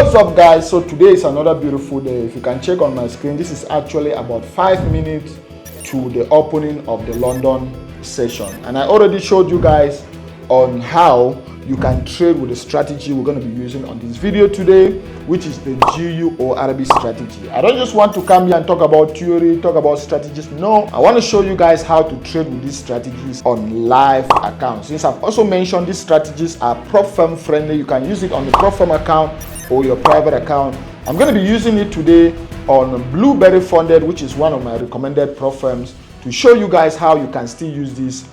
What's up, guys? So today is another beautiful day. If you can check on my screen, this is actually about 5 minutes to the opening of the London session, and I already showed you guys on how you can trade with the strategy we're going to be using on this video today, which is the GU or Arabic strategy. I don't just want to come here and talk about theory, talk about strategies. No, I want to show you guys how to trade with these strategies on live accounts. Since I've also mentioned these strategies are prop firm friendly, you can use it on the prop firm account or your private account. I'm going to be using it today on Blueberry Funded, which is one of my recommended prop firms, to show you guys how you can still use this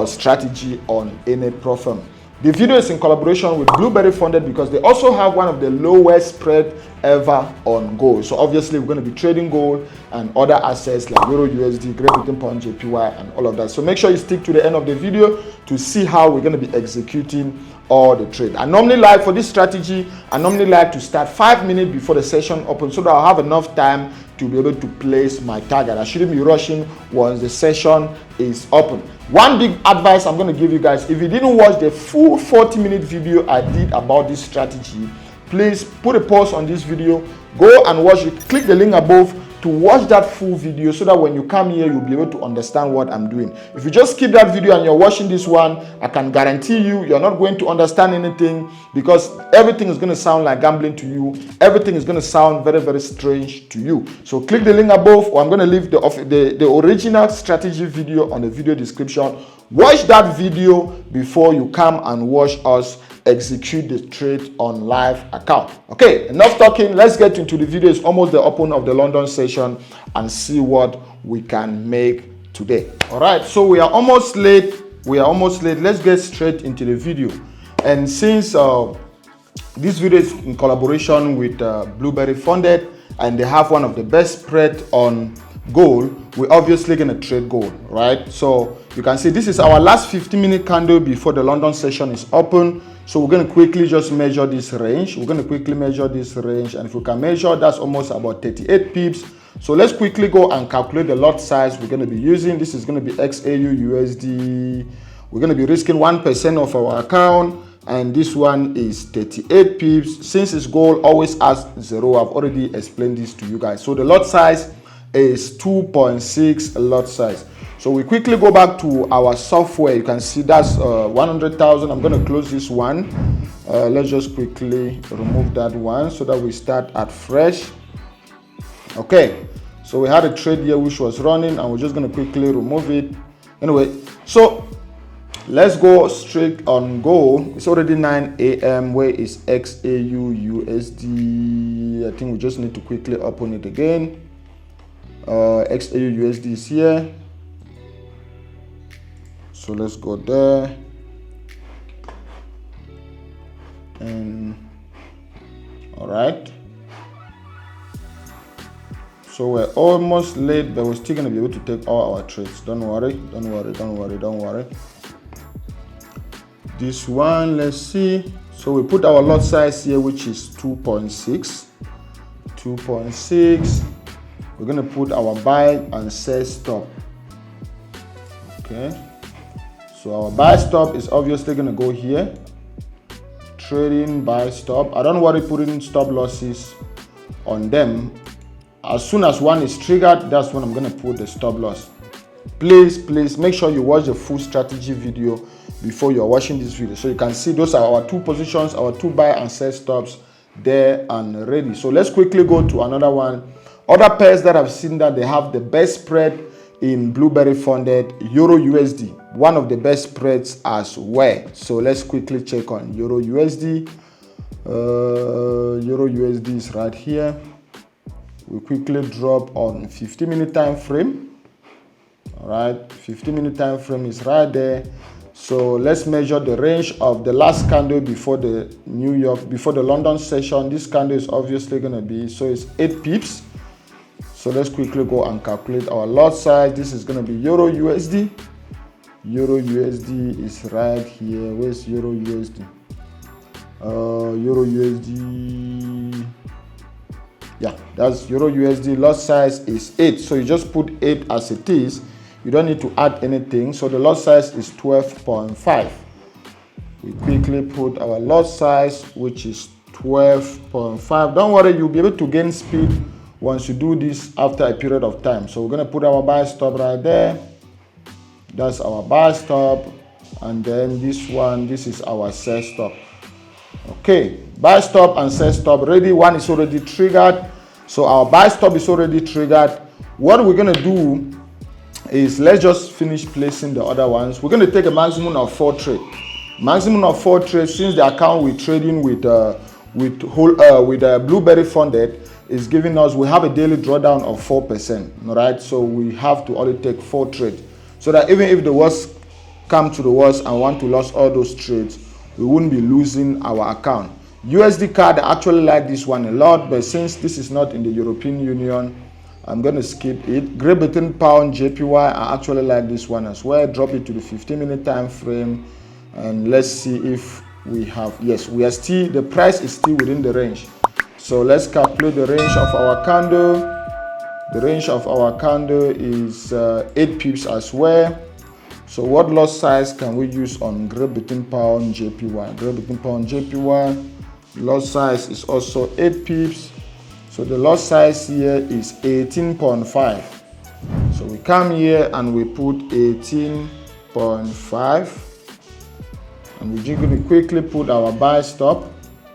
strategy on any prop firm. The video is in collaboration with Blueberry Funded because they also have one of the lowest spread ever on gold. So obviously we're going to be trading gold and other assets like Euro USD, Great Britain Pound, JPY, and all of that. So make sure you stick to the end of the video to see how we're going to be executing all the trade. I normally like, for this strategy, I normally like to start 5 minutes before the session opens so that I'll have enough time to be able to place my target. I shouldn't be rushing once the session is open. One big advice I'm going to give you guys: if you didn't watch the full 40-minute video I did about this strategy, please put a pause on this video, go and watch it, click the link above to watch that full video so that when you come here you'll be able to understand what I'm doing. If you just skip that video and you're watching this one, I can guarantee you're not going to understand anything, because everything is going to sound like gambling to you. Everything is going to sound very, very strange to you. So click the link above, or I'm going to leave the original strategy video on the video description. Watch that video before you come and watch us execute the trade on live account. Okay, enough talking. Let's get into the video. It's almost the open of the London session and see what we can make today. All right, so we are almost late. Let's get straight into the video. And since this video is in collaboration with Blueberry Funded and they have one of the best spread on gold, we're obviously going to trade gold, right? So you can see this is our last 15-minute candle before the London session is open. So we're going to quickly just measure this range. And if we can measure, that's almost about 38 pips. So let's quickly go and calculate the lot size we're going to be using. This is going to be XAU USD. We're going to be risking 1% of our account, and this one is 38 pips. Since it's gold, always ask 0. I've already explained this to you guys. So the lot size is 2.6 lot size. So we quickly go back to our software. You can see that's 100,000. I'm going to close this one. Let's just quickly remove that one so that we start at fresh. Okay, so we had a trade here which was running, and we're just going to quickly remove it. Anyway, so let's go straight on gold. It's already 9 a.m. Where is XAU USD? I think we just need to quickly open it again. XAU USD is here. So let's go there. And all right. So we're almost late, but we're still going to be able to take all our trades. Don't worry. This one, let's see. So we put our lot size here, which is 2.6. We're going to put our buy and sell stop. Okay. So our buy stop is obviously going to go here. Trading buy stop. I don't worry putting stop losses on them. As soon as one is triggered, that's when I'm going to put the stop loss. Please make sure you watch the full strategy video before you're watching this video, so you can see those are our two positions, our two buy and sell stops there and ready. So let's quickly go to another one. Other pairs that I've seen that they have the best spread in Blueberry Funded, Euro USD, one of the best spreads as well. So let's quickly check on Euro USD. Euro USD is right here. We quickly drop on 50-minute time frame. All right, 50-minute time frame is right there. So let's measure the range of the last candle before the London session. This candle is obviously going to be, so it's 8 pips. So let's quickly go and calculate our lot size. This is going to be Euro USD. Euro USD is right here. Where's Euro USD? Euro USD. Yeah, that's Euro USD. Lot size is 8. So you just put 8 as it is. You don't need to add anything. So the lot size is 12.5. We quickly put our lot size, which is 12.5. Don't worry, you'll be able to gain speed once you do this after a period of time. So we're going to put our buy stop right there. That's our buy stop. And then this one, this is our sell stop. Okay, buy stop and sell stop ready. One is already triggered. So our buy stop is already triggered. What we're going to do is, let's just finish placing the other ones. We're going to take a maximum of 4 trades. Maximum of 4 trades, since the account we're trading with Blueberry Funded is giving us, we have a daily drawdown of 4%. All right, so we have to only take 4 trades, so that even if the worst come to the worst and want to lose all those trades, we wouldn't be losing our account. USD card, I actually like this one a lot, but since this is not in the European Union, I'm going to skip it. Great Britain Pound JPY, I actually like this one as well. Drop it to the 15-minute time frame, and let's see if we have, yes, we are still, the price is still within the range. So let's calculate the range of our candle. The range of our candle is 8 pips as well. So what lot size can we use on Great Britain Pound JPY? Great Britain Pound JPY, lot size is also 8 pips. So the lot size here is 18.5. So we come here and we put 18.5. And we're just going to quickly put our buy stop.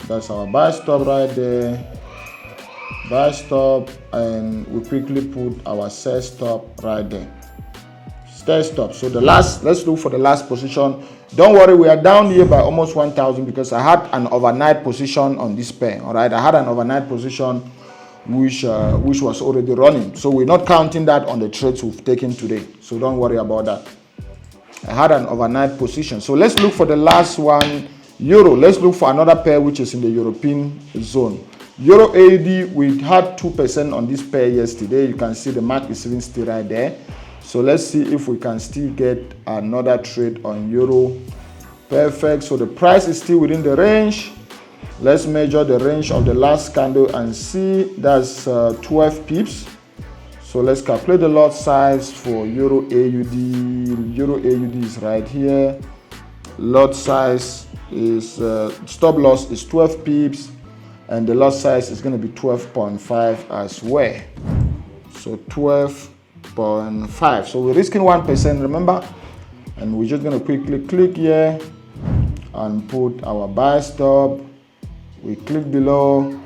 That's our buy stop right there. Buy stop, and we quickly put our sell stop right there. Sell stop. So the last, let's look for the last position. Don't worry, we are down here by almost 1,000 because I had an overnight position on this pair. All right, I had an overnight position which was already running. So we're not counting that on the trades we've taken today. So don't worry about that. I had an overnight position. So let's look for the last one, Euro. Let's look for another pair which is in the European zone. Euro AUD, we had 2% on this pair yesterday. You can see the mark is even still right there. So let's see if we can still get another trade on Euro. Perfect. So the price is still within the range. Let's measure the range of the last candle and see. That's 12 pips. So let's calculate the lot size for Euro AUD. Euro AUD is right here. Lot size is, stop loss is 12 pips. And the lot size is going to be 12.5 as well. So 12.5. So we're risking 1%, remember? And we're just going to quickly click here and put our buy stop. We click below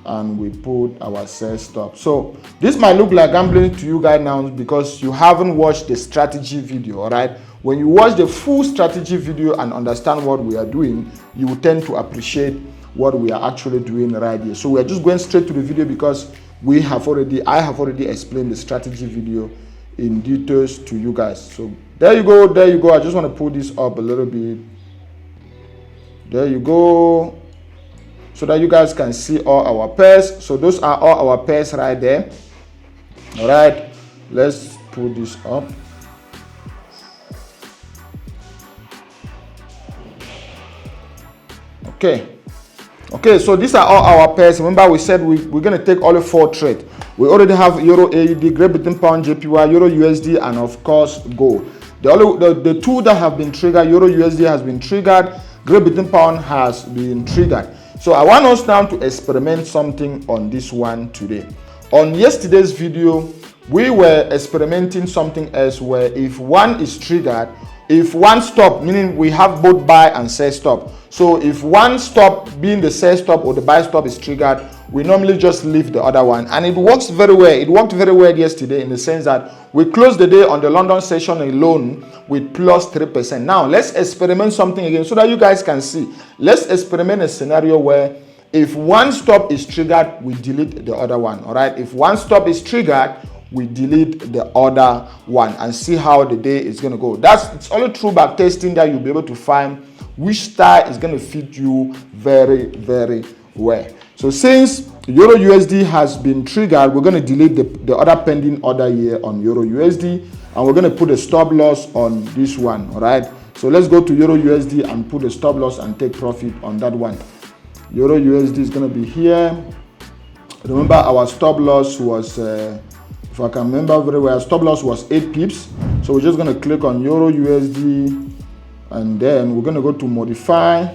and we put our sell stop. So this might look like gambling to you guys now because you haven't watched the strategy video, all right? When you watch the full strategy video and understand what we are doing, you will tend to appreciate what we are actually doing right here. So we are just going straight to the video because I have already explained the strategy video in details to you guys. So there you go, there you go. I just want to pull this up a little bit. There you go, so that you guys can see all our pairs. So those are all our pairs right there. All right, let's pull this up. Okay, so these are all our pairs. Remember we said we're going to take only 4 trades. We already have Euro AUD, Great Britain Pound JPY, Euro USD, and of course gold. The two that have been triggered, Euro USD has been triggered, Great Britain Pound has been triggered. So I want us now to experiment something on this one today. On yesterday's video, we were experimenting something else where if one is triggered, if one stop, meaning we have both buy and sell stop. So if one stop being the sell stop or the buy stop is triggered, we normally just leave the other one. And it works very well. It worked very well yesterday in the sense that we closed the day on the London session alone with plus 3%. Now let's experiment something again so that you guys can see. Let's experiment a scenario where if one stop is triggered, we delete the other one. All right. If one stop is triggered, we delete the other one and see how the day is going to go. It's only through back testing that you'll be able to find which style is going to fit you very, very well. So since Euro USD has been triggered, we're going to delete the other pending order here on Euro USD, and we're going to put a stop loss on this one. All right. So let's go to Euro USD and put a stop loss and take profit on that one. Euro USD is going to be here. Remember our stop loss was if I can remember very well, stop loss was 8 pips. So we're just going to click on Euro USD and then we're going to go to modify.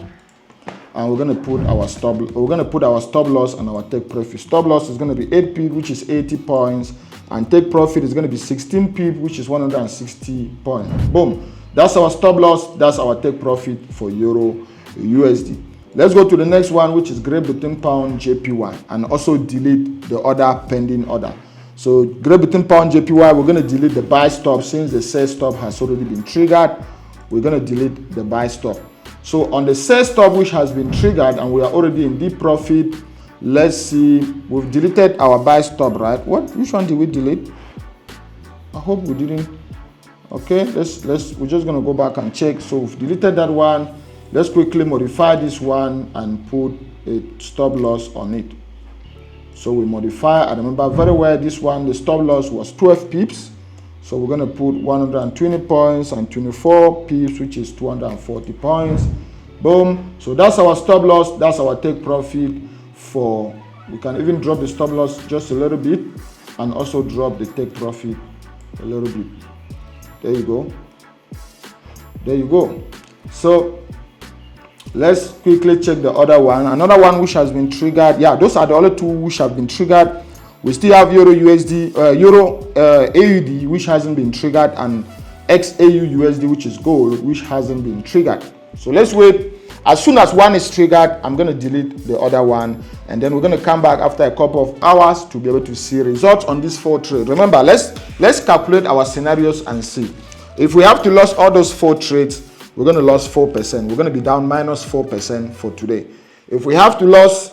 and we're going to put our stop loss and our take profit. Stop loss is going to be 8 pip, which is 80 points, and take profit is going to be 16 pip, which is 160 points. Boom. That's our stop loss. That's our take profit for Euro USD. Let's go to the next one, which is Great Britain Pound JPY, and also delete the other pending order. So Great Britain Pound JPY, we're going to delete the buy stop since the sell stop has already been triggered. We're going to delete the buy stop. So on the sell stop, which has been triggered and we are already in deep profit, let's see, we've deleted our buy stop, right? Which one did we delete? I hope we didn't. Okay, we're just going to go back and check. So we've deleted that one. Let's quickly modify this one and put a stop loss on it. So we modify, I remember very well this one, the stop loss was 12 pips. So we're going to put 120 points and 24 pips, which is 240 points. Boom. So that's our stop loss. That's our take profit for, we can even drop the stop loss just a little bit and also drop the take profit a little bit. There you go. There you go. So let's quickly check the other one. Another one which has been triggered. Yeah, those are the other two which have been triggered. We still have Euro USD, AUD, which hasn't been triggered, and XAU USD, which is gold, which hasn't been triggered. So let's wait. As soon as one is triggered, I'm going to delete the other one, and then we're going to come back after a couple of hours to be able to see results on these 4 trades. Remember, let's calculate our scenarios and see. If we have to lose all those 4 trades, we're going to lose 4%. We're going to be down minus 4% for today. If we have to lose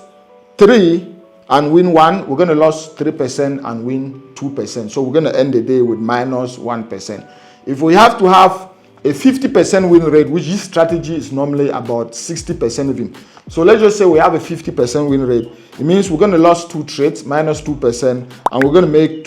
3 and win 1, we're going to lose 3% and win 2%. So we're going to end the day with minus 1%. If we have to have a 50% win rate, which this strategy is normally about 60% even. So let's just say we have a 50% win rate. It means we're going to lose 2 trades, minus 2%, and we're going to make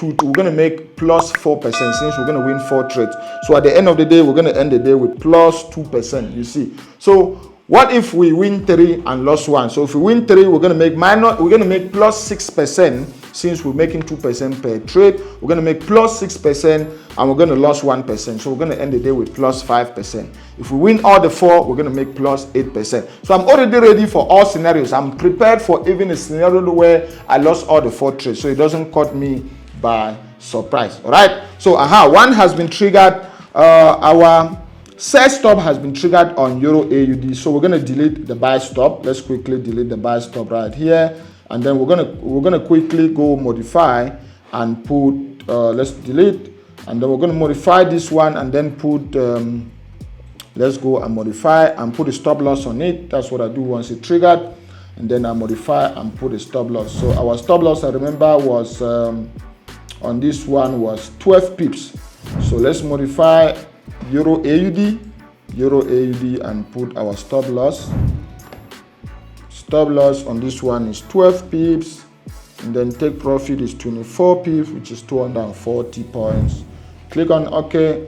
plus 4% since we're going to win 4 trades. So at the end of the day, we're going to end the day with plus 2%, you see. So what if we win 3 and lose 1? So if we win 3, we're going to make plus 6%. Since we're making 2% per trade, we're going to make plus 6% and we're going to lose 1%. So we're going to end the day with plus 5%. If we win all the 4, we're going to make plus 8%. So I'm already ready for all scenarios. I'm prepared for even a scenario where I lost all the 4 trades, so it doesn't caught me by surprise. All right. So one has been triggered. Our sell stop has been triggered on Euro AUD. So we're going to delete the buy stop. Let's quickly delete the buy stop right here. And then we're gonna quickly go modify and put let's delete, and then we're gonna modify this one and then put let's go and modify and put a stop loss on it. That's what I do once it triggered, and then I modify and put a stop loss. So our stop loss, I remember, was on this one was 12 pips. So let's modify Euro AUD and put our stop loss. Stop loss on this one is 12 pips, and then take profit is 24 pips, which is 240 points. Click on OK.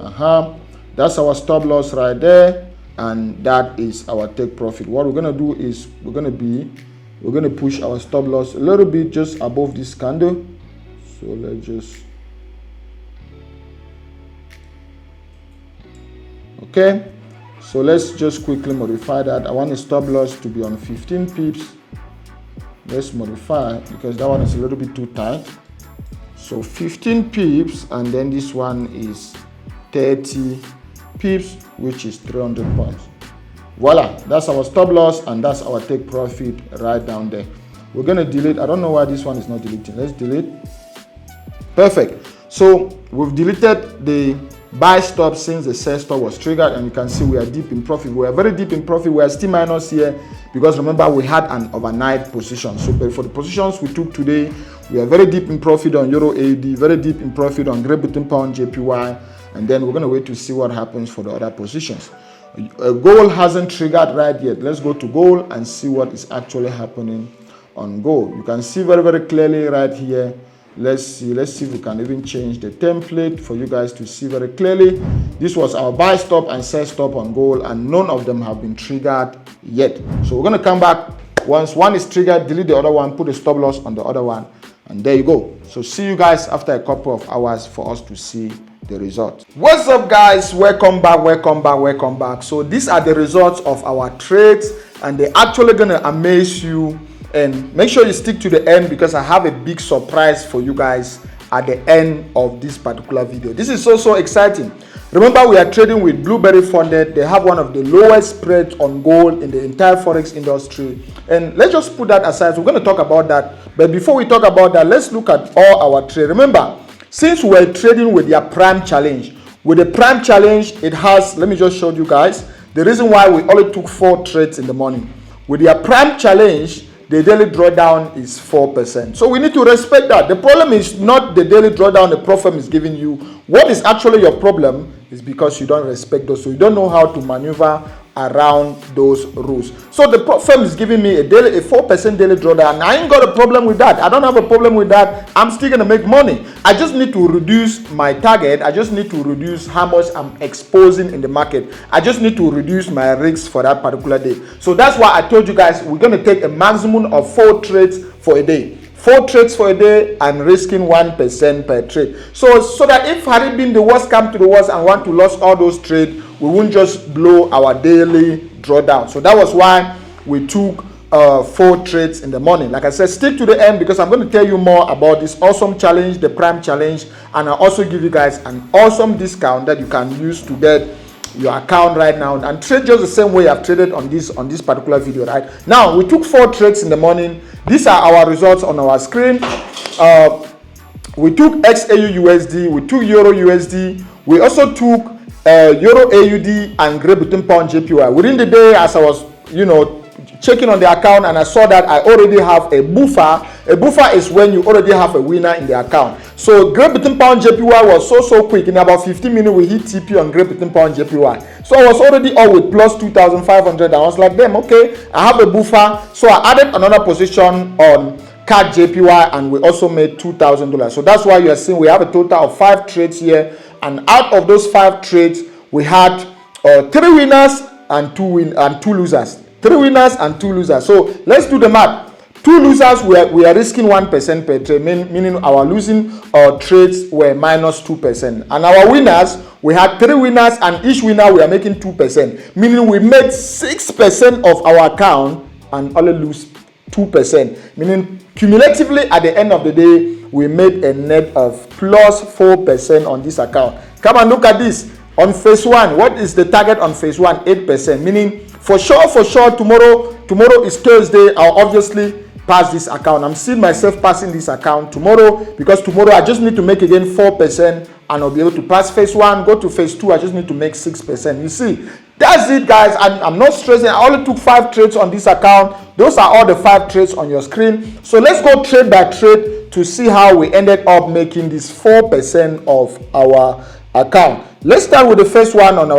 That's our stop loss right there, and that is our take profit. What we're going to do is we're going to push our stop loss a little bit just above this candle. So let's just okay. So let's just quickly modify that. I want the stop loss to be on 15 pips. Let's modify because that one is a little bit too tight. So 15 pips, and then this one is 30 pips, which is 300 points. Voila, that's our stop loss and that's our take profit right down there. We're going to delete. I don't know why this one is not deleting. Let's delete. Perfect. So we've deleted the buy stop since the sell stop was triggered, and you can see we are deep in profit. We are very deep in profit. We are still minus here because remember we had an overnight position. So for the positions we took today, we are very deep in profit on Euro AUD, very deep in profit on Great Britain Pound JPY, and then we're going to wait to see what happens for the other positions. Gold hasn't triggered right yet. Let's go to gold and see what is actually happening on gold. You can see very, very clearly right here. Let's see if we can even change the template for you guys to see very clearly. This was our buy stop and sell stop on gold, and none of them have been triggered yet. So we're going to come back. Once one is triggered, delete the other one, put a stop loss on the other one, and there you go. So see you guys after a couple of hours for us to see the results. What's up, guys? Welcome back. So these are the results of our trades. and they're actually going to amaze you. And make sure you stick to the end, because I have a big surprise for you guys at the end of this particular video. This is so exciting. Remember, we are trading with Blueberry Funded. They have one of the lowest spreads on gold in the entire Forex industry. And let's just put that aside. We're going to talk about that. But before we talk about that, let's look at all our trade. Remember, since we're trading with their Prime Challenge, with the Prime Challenge, it has, let me just show you guys, the reason why we only took 4 trades in the morning. With their Prime Challenge, the daily drawdown is 4%. So we need to respect that. The problem is not the daily drawdown the firm is giving you. What is actually your problem is because you don't respect those. So you don't know how to maneuver around those rules. So the firm is giving me a 4% daily drawdown. I ain't got a problem with that. I don't have a problem with that. I'm still going to make money. I just need to reduce my target. I just need to reduce how much I'm exposing in the market. I just need to reduce my risks for that particular day. So that's why I told you guys we're going to take a maximum of 4 trades for a day. 4 trades for a day and risking 1% per trade. So that if had it been the worst come to the worst and want to lose all those trades, we won't just blow our daily drawdown. So that was why we took 4 trades in the morning. Like I said, stick to the end, because I'm going to tell you more about this awesome challenge, the Prime Challenge, and I'll also give you guys an awesome discount that you can use to get your account right now and trade just the same way I've traded on this particular video. Right now, we took 4 trades in the morning. These are our results on our screen. We took XAU USD, we took Euro USD, we also took Euro AUD and Great Britain Pound JPY. Within the day, as I was, checking on the account, and I saw that I already have a buffer. A buffer is when you already have a winner in the account. So Great Britain Pound JPY was so quick. In about 15 minutes, we hit TP on Great Britain Pound JPY. So I was already all with plus 2,500. I was like, damn, okay, I have a buffer. So I added another position on CAD JPY, and we also made $2,000. So that's why you are seeing we have a total of 5 trades here. And out of those 5 trades, we had 3 winners and 2 losers. 3 winners and 2 losers. So let's do the math. 2 losers, we are risking 1% per trade, meaning our losing trades were minus 2%. And our winners, we had 3 winners, and each winner we are making 2%, meaning we made 6% of our account and only lose 2%, meaning cumulatively at the end of the day, we made a net of plus 4% on this account. Come and look at this. On phase 1, what is the target on phase 1? 8%, meaning for sure, tomorrow is Thursday. I'll obviously pass this account. I'm seeing myself passing this account tomorrow, because tomorrow I just need to make again 4% and I'll be able to pass phase 1, go to phase 2. I just need to make 6%. You see, that's it, guys. I'm not stressing. I only took 5 trades on this account. Those are all the 5 trades on your screen. So let's go trade by trade to see how we ended up making this 4% of our account. Let's start with the first one on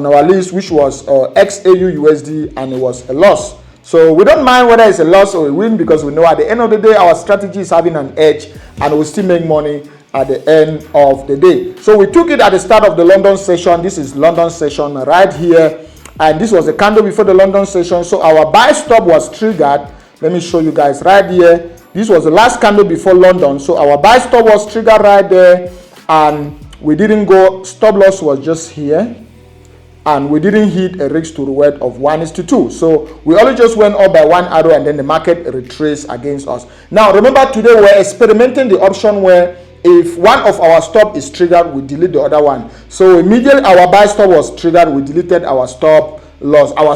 our list, which was XAU USD, and it was a loss. So we don't mind whether it's a loss or a win, because we know at the end of the day our strategy is having an edge and we'll still make money at the end of the day. So we took it at the start of the London session. This is London session right here, and this was the candle before the London session. So our buy stop was triggered. Let me show you guys right here. This was the last candle before London. So our buy stop was triggered right there, and we didn't go, stop loss was just here, and we didn't hit a risk to reward of 1:2. So we only just went up by 1 arrow, and then the market retraced against us. Now remember, today we're experimenting the option where if one of our stop is triggered, we delete the other one. So immediately our buy stop was triggered, we deleted our stop loss, our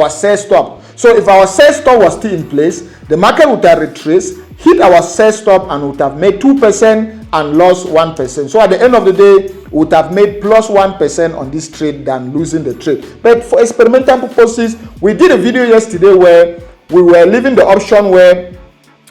sell stop. So if our sell stop was still in place, the market would have retraced, hit our sell stop, and would have made 2% and lost 1%. So at the end of the day, we would have made plus 1% on this trade than losing the trade. But for experimental purposes, we did a video yesterday where we were leaving the option where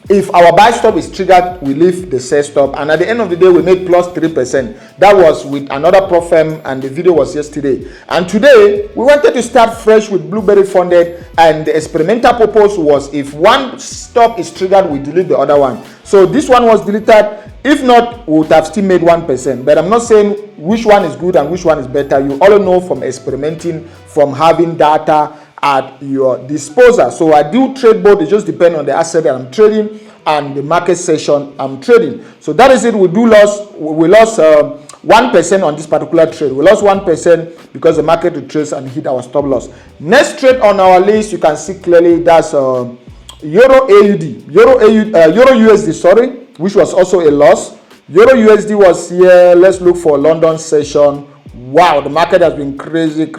if our buy stop is triggered, we leave the sell stop, and at the end of the day we made plus 3%. That was with another prop firm, and the video was yesterday. And today we wanted to start fresh with Blueberry Funded, and the experimental purpose was if one stop is triggered, we delete the other one. So this one was deleted. If not, we would have still made 1%. But I'm not saying which one is good and which one is better. You all know from experimenting, from having data at your disposal. So I do trade both. It just depends on the asset that I'm trading and the market session I'm trading. So that is it. We lost 1% on this particular trade. We lost 1% because the market retraced and hit our stop loss. Next trade on our list, you can see clearly, that's Euro USD, sorry, which was also a loss. Euro USD was here. Let's look for London session. Wow, the market has been crazy. Look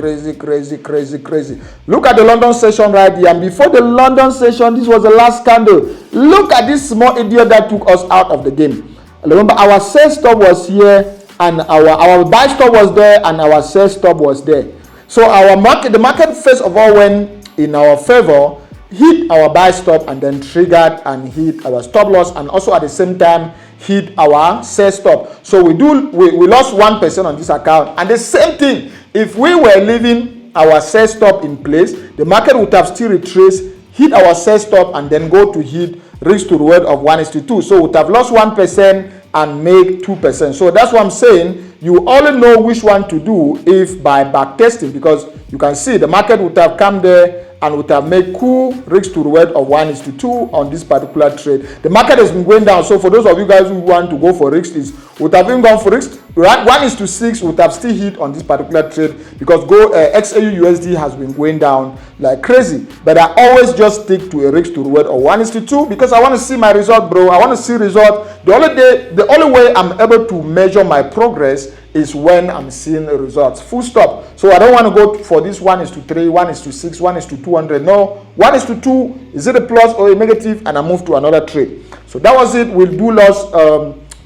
at the London session right here. And before the London session, this was the last candle. Look at this small idiot that took us out of the game. Remember, our sell stop was here, and our buy stop was there, and our sell stop was there. So the market first of all went in our favor, hit our buy stop, and then triggered and hit our stop loss, and also at the same time hit our sell stop. So we lost 1% on this account. And the same thing, if we were leaving our sell stop in place, the market would have still retraced, hit our sell stop, and then go to hit risk to reward of 1:2. So we would have lost 1% and make 2%. So that's what I'm saying. You only know which one to do if by back testing, because you can see the market would have come there and would have made cool risk to reward of 1:2 on this particular trade. The market has been going down. So for those of you guys who want to go for risk, would have even gone for risk. 1:6 would have still hit on this particular trade, because XAU USD has been going down like crazy. But I always just stick to a risk to reward of 1:2 because I want to see my result, bro. I want to see result. The only way I'm able to measure my progress is when I'm seeing results. Full stop. So I don't want to go for this 1:3, 1:6, 1:200. No, 1:2. Is it a plus or a negative? And I move to another trade. So that was it. We'll do loss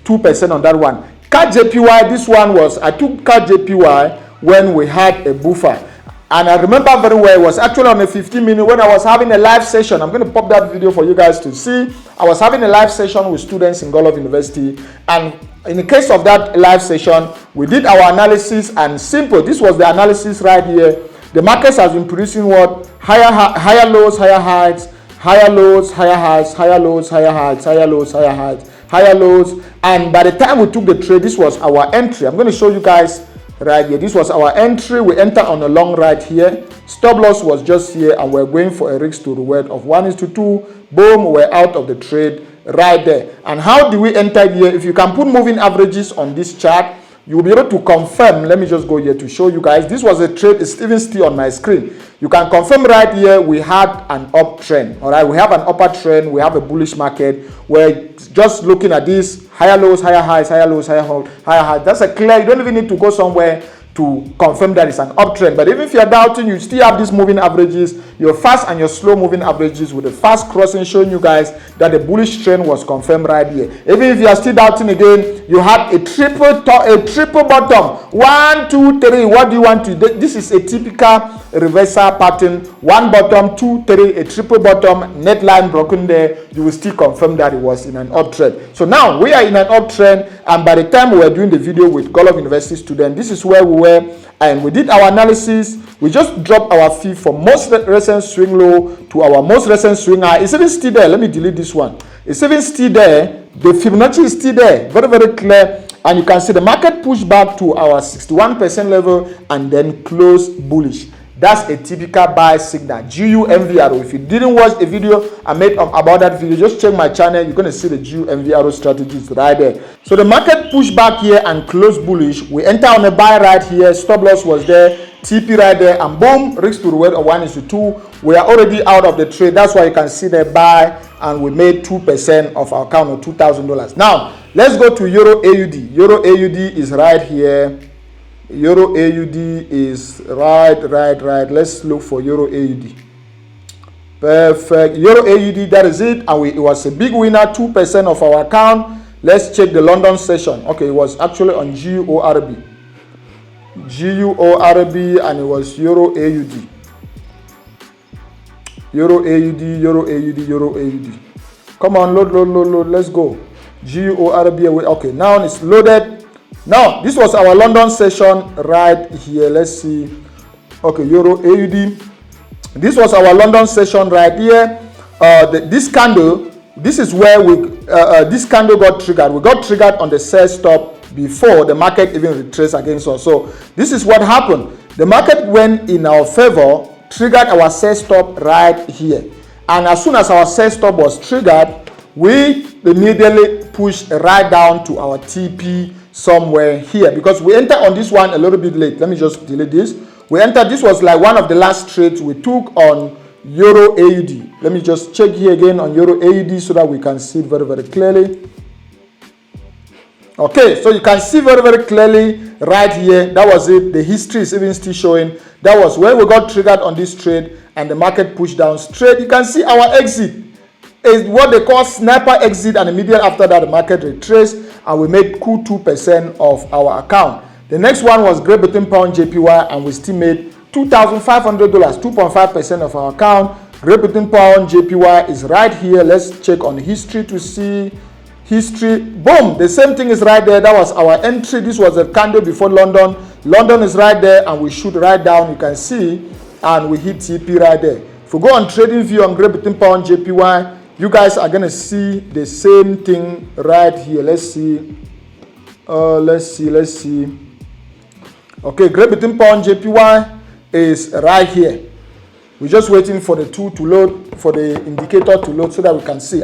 2% on that one. CAD JPY, this one was, I took CAD JPY when we had a buffer. And I remember very well, it was actually on a 15-minute when I was having a live session. I'm going to pop that video for you guys to see. I was having a live session with students in Gulf University. And in the case of that live session, we did our analysis, and simple. This was the analysis right here. The markets has been producing what? Higher lows, higher highs, higher lows, higher highs, higher lows, higher highs, higher lows, higher highs, higher lows. And by the time we took the trade, this was our entry. I'm going to show you guys right here. This was our entry. We entered on a long right here. Stop loss was just here, and we're going for a risk to reward of 1:2. Boom, we're out of the trade right there. And how do we enter here? If you can put moving averages on this chart, you'll be able to confirm. Let me just go here to show you guys. This was a trade. It's even still on my screen. You can confirm right here we had an uptrend. All right, we have an upper trend. We have a bullish market. We're just looking at this higher lows, higher highs, higher lows, higher highs. That's a clear. You don't even need to go somewhere to confirm that it's an uptrend. But even if you're doubting, you still have these moving averages, your fast and your slow moving averages, with the fast crossing showing you guys that the bullish trend was confirmed right here. Even if you are still doubting again, you have a triple bottom. 1, 2, 3. What do you want to do? This is a typical reversal pattern. 1 bottom, 2, 3, a triple bottom, net line broken there. You will still confirm that it was in an uptrend. So now we are in an uptrend, and by the time we were doing the video with Gulf University students, this is where we were, and we did our analysis. We just dropped our fee from most recent swing low to our most recent swing high. It's even still there. Let me delete this one. It's even still there. The Fibonacci is still there. Very, very clear. And you can see the market pushed back to our 61% level and then closed bullish. That's a typical buy signal. GUMVRO. If you didn't watch the video I made about that video, just check my channel. You're going to see the GUMVRO strategies right there. So the market pushed back here and closed bullish. We enter on a buy right here. Stop loss was there. TP right there. And boom, risk to reward of 1:2. We are already out of the trade. That's why you can see the buy. And we made 2% of our account of $2,000. Now, let's go to Euro AUD. Euro AUD is right here. Euro AUD is right. Let's look for Euro AUD. Perfect. Euro AUD, that is it. And it was a big winner, 2% of our account. Let's check the London session. Okay, it was actually on GURB. GURB, and it was Euro AUD. Euro AUD, Euro AUD, Euro AUD. Come on, load. Let's go. GURB. Okay, now it's loaded. Now, this was our London session right here. Let's see. Okay, Euro AUD. This was our London session right here. This candle, this is where this candle got triggered. We got triggered on the sell stop before the market even retraced against us. So this is what happened. The market went in our favor, triggered our sell stop right here. And as soon as our sell stop was triggered, we immediately pushed right down to our TP somewhere here, because we entered on this one a little bit late. Let me just delete this. We entered, this was like one of the last trades we took on Euro AUD. Let me just check here again on Euro AUD so that we can see it very, very clearly. Okay, so you can see very, very clearly right here. That was it. The history is even still showing. That was when we got triggered on this trade and the market pushed down straight. You can see our exit is what they call sniper exit, and immediately after that the market retraced and we made cool 2% of our account. The next one was Great Britain Pound JPY, and we still made $2,500, 2.5% of our account. Great Britain Pound JPY is right here. Let's check on history to see history. Boom, the same thing is right there. That was our entry. This was a candle before London. London is right there, and we shoot right down, you can see, and we hit TP right there. If we go on trading view on Great Britain Pound JPY, you guys are going to see the same thing right here. Let's see. Let's see. Okay, Great Britain Pound JPY is right here. We're just waiting for the tool to load, for the indicator to load so that we can see.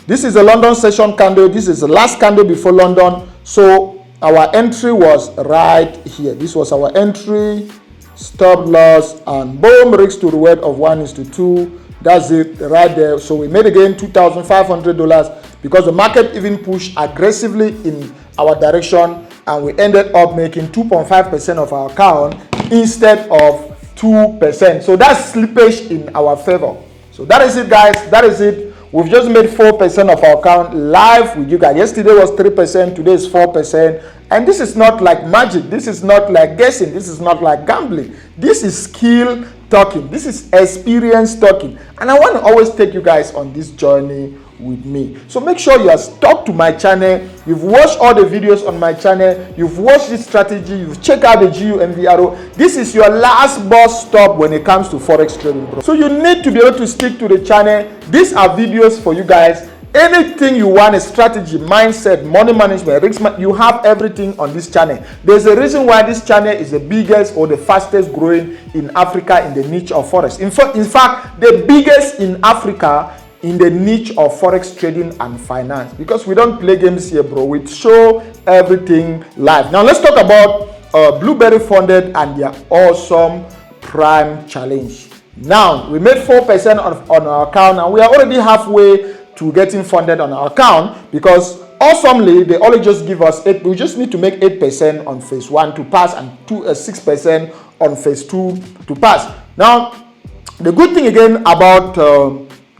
This is a London session candle. This is the last candle before London. So our entry was right here. This was our entry, stop loss, and boom, risk to reward of 1:2. That's it right there. So we made again $2,500 because the market even pushed aggressively in our direction, and we ended up making 2.5% of our account instead of 2%. So that's slippage in our favor. So that is it, guys. That is it. We've just made 4% of our account live with you guys. Yesterday was 3%, today is 4%. And this is not like magic. This is not like guessing. This is not like gambling. This is skill talking. This is experience talking. And I want to always take you guys on this journey with me. So make sure you are stuck to my channel. You've watched all the videos on my channel. You've watched this strategy. You've checked out the GUMVRO. This is your last bus stop when it comes to Forex trading, bro. So you need to be able to stick to the channel. These are videos for you guys. Anything you want, a strategy, mindset, money management, risk management, you have everything on this channel. There's a reason why this channel is the biggest or the fastest growing in Africa in the niche of Forex. In fact, the biggest in Africa in the niche of Forex trading and finance, because we don't play games here, bro. We show everything live. Now let's talk about Blueberry Funded and their awesome Prime challenge. Now we made 4% on our account, and we are already halfway to getting funded on our account, because awesomely they only just give us 8. We just need to make 8% on phase 1 to pass and 6% on phase 2 to pass. Now the good thing again about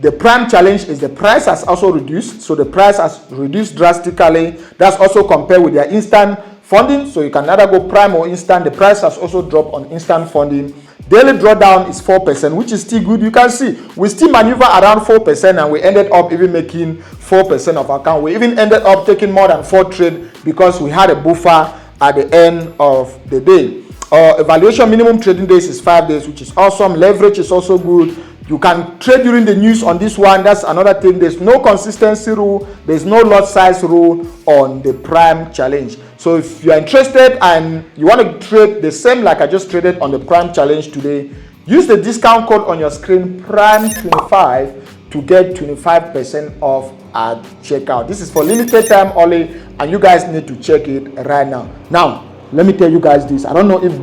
the Prime challenge is the price has also reduced. So the price has reduced drastically. That's also compared with their instant funding. So you can either go Prime or instant. The price has also dropped on instant funding. Daily drawdown is 4%, which is still good. You can see we still maneuver around 4%, and we ended up even making 4% of our account. We even ended up taking more than 4 trades because we had a buffer at the end of the day. Evaluation minimum trading days is 5 days, which is awesome. Leverage is also good. You can trade during the news on this one. That's another thing. There's no consistency rule. There's no lot size rule on the Prime challenge. So if you're interested and you want to trade the same like I just traded on the Prime challenge today, use the discount code on your screen, Prime25, to get 25% off at checkout. This is for limited time only, and you guys need to check it right now. Now, let me tell you guys this. I don't know if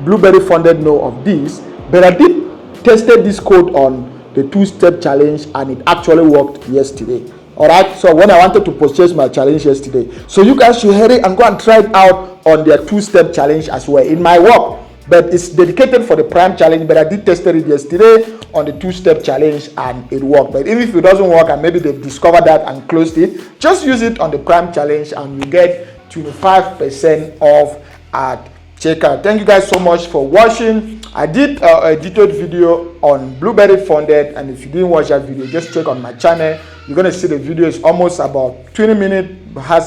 Blueberry Funded know of this, but I did tested this code on the 2-step challenge, and it actually worked yesterday. All right, so when I wanted to purchase my challenge yesterday, so you guys should hurry and go and try it out on their 2-step challenge as well. It might work, but it's dedicated for the Prime challenge. But I did test it yesterday on the 2-step challenge, and it worked. But even if it doesn't work and maybe they've discovered that and closed it, just use it on the Prime challenge and you get 25% off at checkout. Thank you guys so much for watching. I did a detailed video on Blueberry Funded, and if you didn't watch that video, just check on my channel. You're going to see the video is almost about 20 minutes.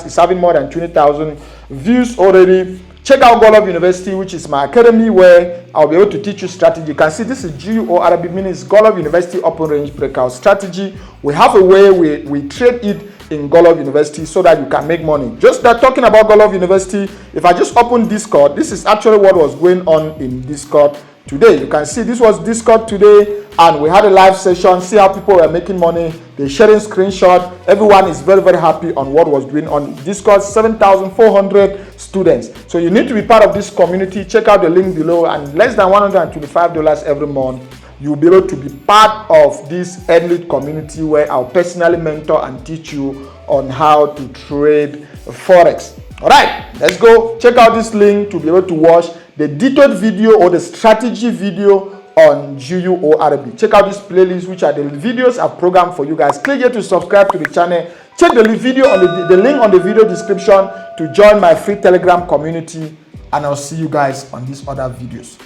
It's having more than 20,000 views already. Check out Golov University, which is my academy where I'll be able to teach you strategy. You can see this is GUORB, meaning Golov University Open Range Breakout Strategy. We have a way we trade it in Golov University so that you can make money. Just that talking about Golov University, if I just open Discord, this is actually what was going on in Discord today. You can see this was Discord today, and we had a live session. See how people were making money. They're sharing screenshot. Everyone is very, very happy on what was doing on Discord. 7,400 students. So you need to be part of this community. Check out the link below, and less than $125 every month, you'll be able to be part of this elite community where I'll personally mentor and teach you on how to trade Forex. All right, let's go. Check out this link to be able to watch the detailed video or the strategy video on GUORB. Check out this playlist, which are the videos I've programmed for you guys. Click here to subscribe to the channel. Check the video on the link on the video description to join my free Telegram community, and I'll see you guys on these other videos.